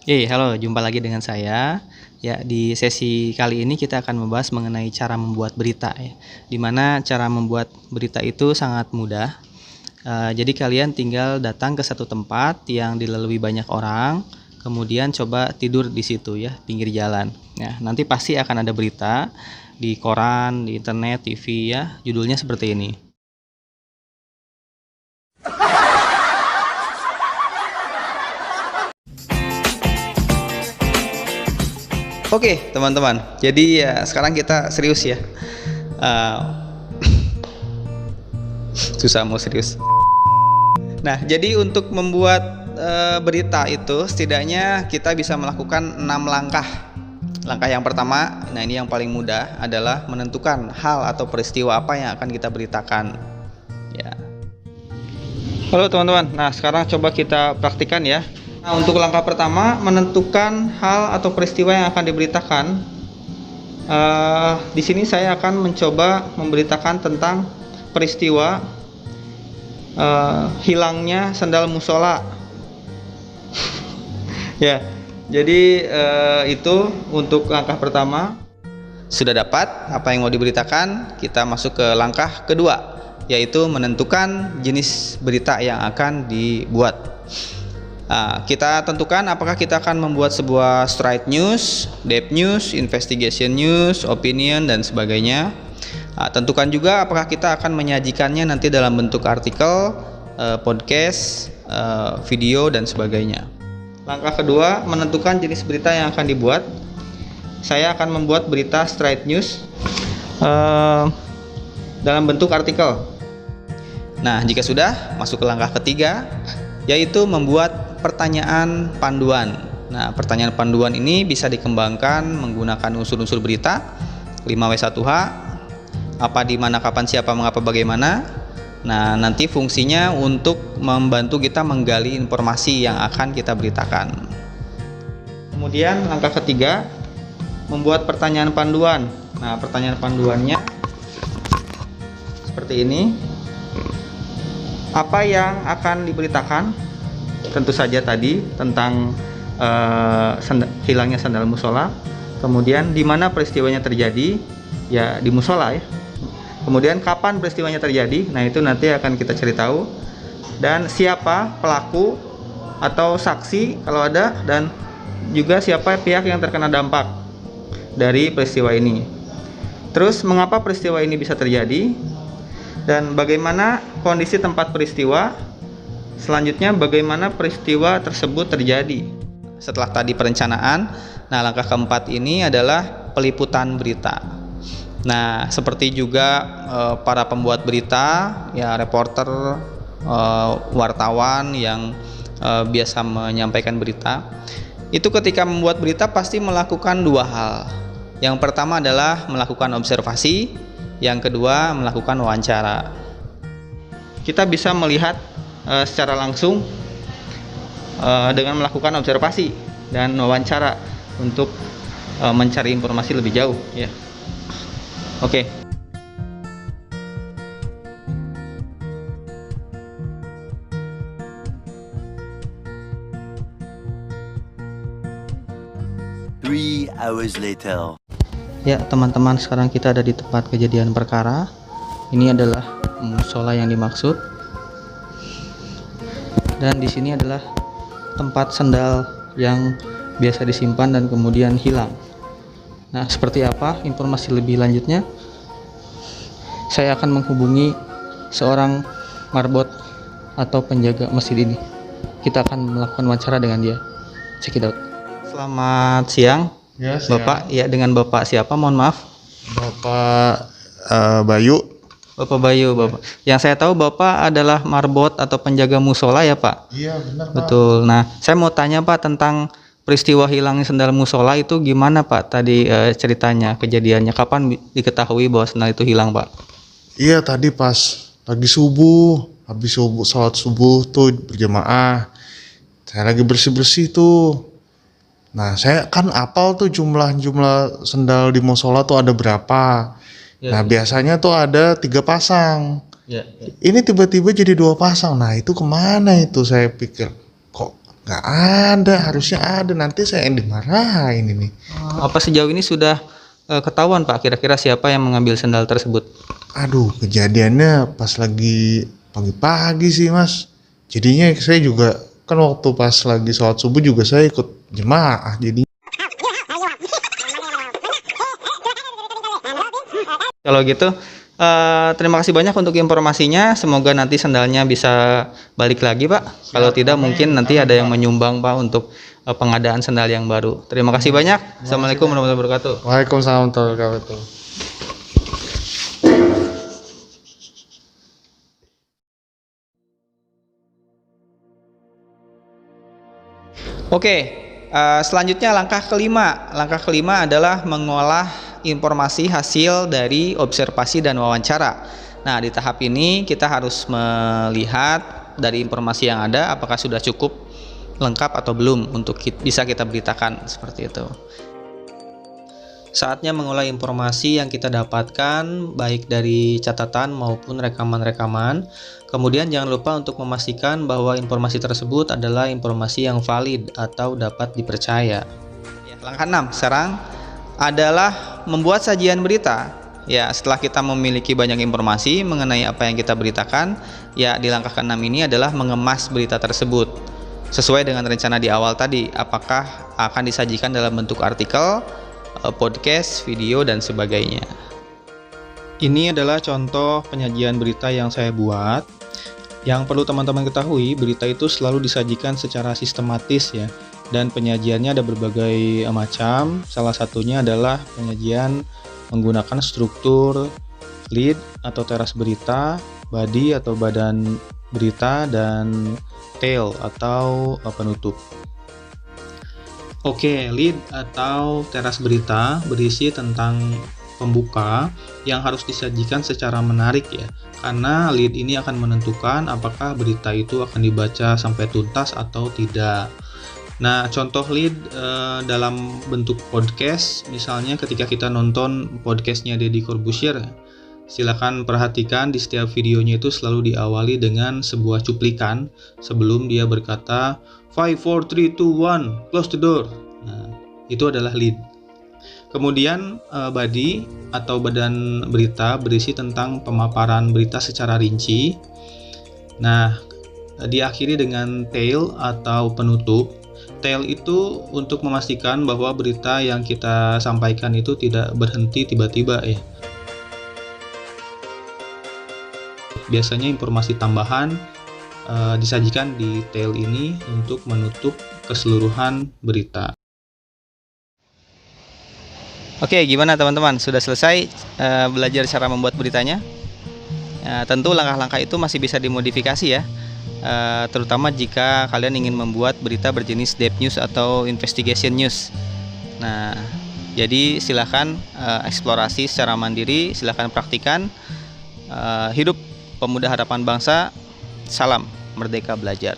Halo, jumpa lagi dengan saya. Ya, di sesi kali ini kita akan membahas mengenai cara membuat berita ya. Di mana cara membuat berita itu sangat mudah. Jadi kalian tinggal datang ke satu tempat yang dilalui banyak orang, kemudian coba tidur di situ ya, pinggir jalan. Nah, nanti pasti akan ada berita di koran, di internet, TV ya, judulnya seperti ini. Oke, teman-teman. Jadi ya sekarang kita serius ya. Eh, Susah mau serius. Nah, jadi untuk membuat berita itu setidaknya kita bisa melakukan 6 langkah. Langkah yang pertama, nah ini yang paling mudah adalah menentukan hal atau peristiwa apa yang akan kita beritakan. Ya. Halo teman-teman. Nah, sekarang coba kita praktikan ya. Nah, untuk langkah pertama menentukan hal atau peristiwa yang akan diberitakan. Di sini saya akan mencoba memberitakan tentang peristiwa hilangnya sandal musola. Ya, jadi itu untuk langkah pertama. Sudah dapat apa yang mau diberitakan, kita masuk ke langkah kedua, yaitu menentukan jenis berita yang akan dibuat. Kita tentukan apakah kita akan membuat sebuah straight news, depth news, investigation news, opinion, dan sebagainya. Tentukan juga apakah kita akan menyajikannya nanti dalam bentuk artikel, podcast, video, dan sebagainya. Langkah kedua, menentukan jenis berita yang akan dibuat. Saya akan membuat berita straight news dalam bentuk artikel. Nah, jika sudah, masuk ke langkah ketiga, yaitu membuat pertanyaan panduan. Nah, pertanyaan panduan ini bisa dikembangkan menggunakan unsur-unsur berita 5W1H, apa, di mana, kapan, siapa, mengapa, bagaimana. Nah, nanti fungsinya untuk membantu kita menggali informasi yang akan kita beritakan. Kemudian langkah ketiga, membuat pertanyaan panduan. Nah, pertanyaan panduannya seperti ini. Apa yang akan diberitakan? Tentu saja tadi tentang hilangnya sandal musola. Kemudian di mana peristiwanya terjadi? Ya, di musola ya. Kemudian kapan peristiwanya terjadi? Nah, itu nanti akan kita cari tahu. Dan siapa pelaku atau saksi kalau ada, dan juga siapa pihak yang terkena dampak dari peristiwa ini. Terus mengapa peristiwa ini bisa terjadi? Dan bagaimana kondisi tempat peristiwa? Selanjutnya bagaimana peristiwa tersebut terjadi. Setelah tadi perencanaan, nah langkah keempat ini adalah peliputan berita. Nah, seperti juga para pembuat berita, ya reporter, wartawan yang biasa menyampaikan berita, itu ketika membuat berita pasti melakukan dua hal. Yang pertama adalah melakukan observasi, yang kedua melakukan wawancara. Kita bisa melihat secara langsung dengan melakukan observasi dan wawancara untuk mencari informasi lebih jauh ya. Oke. Three hours later. Ya, teman-teman, sekarang kita ada di tempat kejadian perkara. Ini adalah musola yang dimaksud. Dan di sini adalah tempat sandal yang biasa disimpan dan kemudian hilang. Nah, seperti apa informasi lebih lanjutnya? Saya akan menghubungi seorang marbot atau penjaga masjid ini. Kita akan melakukan wawancara dengan dia. Check it out. Selamat siang. Ya, siang. Bapak, ya, dengan Bapak siapa? Mohon maaf. Bapak Bayu. Bapak Bayu, Bapak. Yang saya tahu Bapak adalah marbot atau penjaga musola ya, Pak? Iya, benar, Pak. Betul. Nah, saya mau tanya Pak tentang peristiwa hilangnya sandal musola itu gimana Pak tadi ceritanya, kejadiannya? Kapan diketahui bahwa sandal itu hilang, Pak? Iya, tadi pas pagi subuh, habis sholat subuh tuh berjamaah. Saya lagi bersih-bersih tuh. Nah, saya kan apal tuh jumlah sandal di musola tuh ada berapa. Ya, nah, biasanya tuh ada 3 pasang. Ya. Ini tiba-tiba jadi 2 pasang. Nah, itu kemana itu? Saya pikir kok Nggak ada, harusnya ada. Nanti saya yang dimarahin ini. Apa sejauh ini sudah ketahuan Pak kira-kira siapa yang mengambil sendal tersebut? Aduh, kejadiannya pas lagi pagi-pagi sih Mas. Jadinya saya juga kan waktu pas lagi sholat subuh juga saya ikut jemaah. Jadi Kalau gitu, terima kasih banyak untuk informasinya. Semoga nanti sendalnya bisa balik lagi, Pak. Kalau tidak, mungkin nanti ada yang menyumbang, Pak, untuk pengadaan sendal yang baru. Terima kasih banyak. Assalamualaikum warahmatullahi wabarakatuh. Waalaikumsalam warahmatullahi wabarakatuh. Oke, selanjutnya langkah kelima. Langkah kelima adalah mengolah informasi hasil dari observasi dan wawancara. Nah, di tahap ini kita harus melihat dari informasi yang ada apakah sudah cukup lengkap atau belum untuk bisa kita beritakan seperti itu. Saatnya mengolah informasi yang kita dapatkan baik dari catatan maupun rekaman-rekaman. Kemudian jangan lupa untuk memastikan bahwa informasi tersebut adalah informasi yang valid atau dapat dipercaya. Langkah 6 sekarang adalah membuat sajian berita. Ya, setelah kita memiliki banyak informasi mengenai apa yang kita beritakan, ya di langkah ke-6 ini adalah mengemas berita tersebut sesuai dengan rencana di awal tadi, apakah akan disajikan dalam bentuk artikel, podcast, video, dan sebagainya. Ini adalah contoh penyajian berita yang saya buat. Yang perlu teman-teman ketahui, berita itu selalu disajikan secara sistematis ya. Dan penyajiannya ada berbagai macam. Salah satunya adalah penyajian menggunakan struktur lead atau teras berita, body atau badan berita, dan tail atau penutup. Oke, lead atau teras berita berisi tentang pembuka yang harus disajikan secara menarik ya. Karena lead ini akan menentukan apakah berita itu akan dibaca sampai tuntas atau tidak. Nah, contoh lead dalam bentuk podcast, misalnya ketika kita nonton podcastnya Deddy Corbuzier, silakan perhatikan di setiap videonya itu selalu diawali dengan sebuah cuplikan sebelum dia berkata 5, 4, 3, 2, 1, close the door. Nah, itu adalah lead. Kemudian body atau badan berita berisi tentang pemaparan berita secara rinci. Nah, diakhiri dengan tail atau penutup. Tail itu untuk memastikan bahwa berita yang kita sampaikan itu tidak berhenti tiba-tiba ya. Biasanya informasi tambahan disajikan di tail ini untuk menutup keseluruhan berita. Oke, gimana teman-teman? Sudah selesai belajar cara membuat beritanya? Tentu langkah-langkah itu masih bisa dimodifikasi ya, terutama jika kalian ingin membuat berita berjenis depth news atau investigation news. Nah, jadi silahkan eksplorasi secara mandiri, silahkan praktikan. Hidup pemuda harapan bangsa, salam merdeka belajar.